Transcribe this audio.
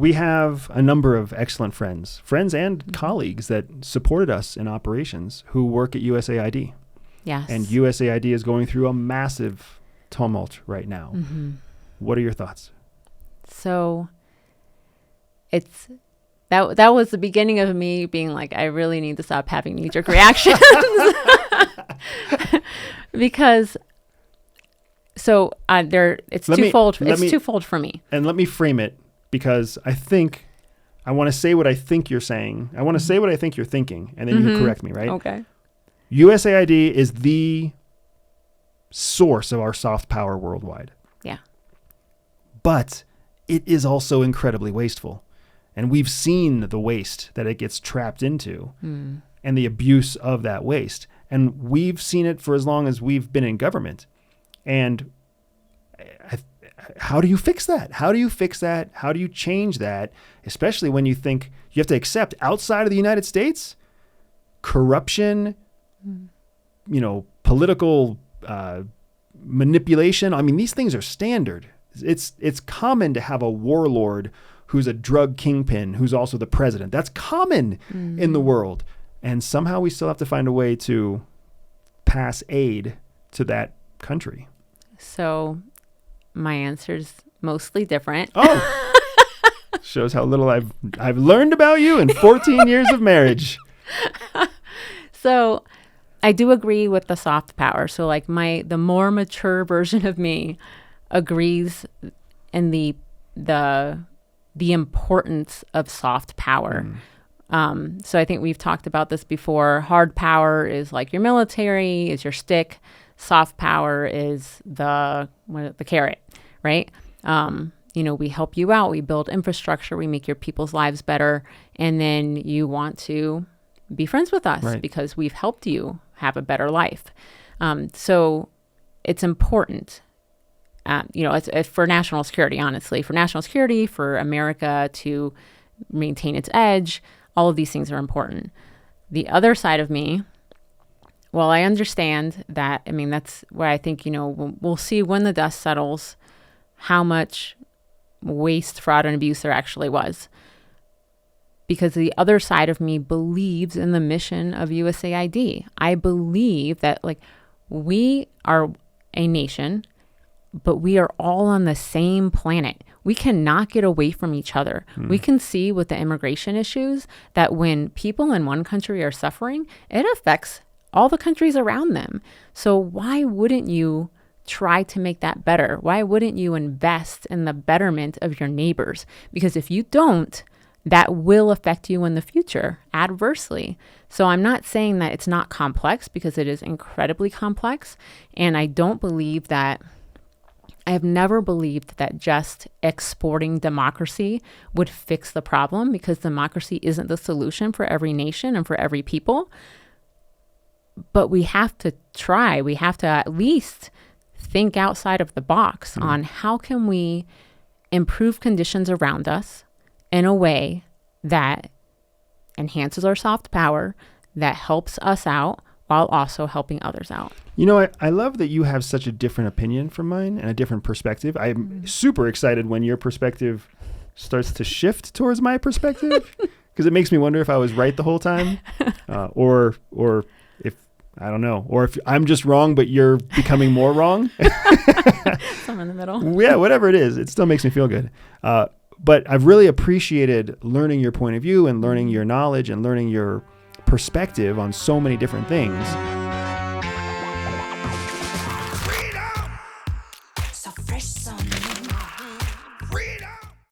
we have a number of excellent friends and colleagues that supported us in operations who work at USAID. Yes. And USAID is going through a massive tumult right now. Mm-hmm. What are your thoughts? So that was the beginning of me being like, I really need to stop having knee-jerk reactions. Because it's twofold for me. And let me frame it, because I want to say what I think you're saying. I want to say what I think you're thinking, and then you correct me, right? Okay. USAID is the source of our soft power worldwide. Yeah. But it is also incredibly wasteful. And we've seen the waste that it gets trapped into and the abuse of that waste. And we've seen it for as long as we've been in government. And how do you fix that? How do you fix that? How do you change that? Especially when you think you have to accept outside of the United States, corruption, political manipulation. I mean, these things are standard. It's common to have a warlord who's a drug kingpin, who's also the president. That's common in the world. And somehow we still have to find a way to pass aid to that country. So my answer's mostly different. Oh, shows how little I've learned about you in 14 years of marriage. So I do agree with the soft power. So like the more mature version of me agrees in the importance of soft power. So I think we've talked about this before. Hard power is like your military, is your stick. Soft power is the carrot, right? We help you out. We build infrastructure. We make your people's lives better. And then you want to be friends with us because we've helped you have a better life. So it's important. It's for national security, honestly. For national security, for America to maintain its edge, all of these things are important. The other side of me, well, I understand that. I mean, that's where I think, we'll see when the dust settles how much waste, fraud, and abuse there actually was. Because the other side of me believes in the mission of USAID. I believe that, we are a nation, but we are all on the same planet. We cannot get away from each other. We can see with the immigration issues that when people in one country are suffering, it affects all the countries around them. So why wouldn't you try to make that better? Why wouldn't you invest in the betterment of your neighbors? Because if you don't, that will affect you in the future adversely. So I'm not saying that it's not complex, because it is incredibly complex. And I have never believed that just exporting democracy would fix the problem, because democracy isn't the solution for every nation and for every people. But we have to try. We have to at least think outside of the box on how can we improve conditions around us in a way that enhances our soft power, that helps us out while also helping others out. I love that you have such a different opinion from mine and a different perspective. I'm super excited when your perspective starts to shift towards my perspective, because it makes me wonder if I was right the whole time, or if, I don't know, or if I'm just wrong, but you're becoming more wrong. Somewhere in the middle. Yeah, whatever it is, it still makes me feel good. But I've really appreciated learning your point of view and learning your knowledge and learning your perspective on so many different things. So fresh, so new.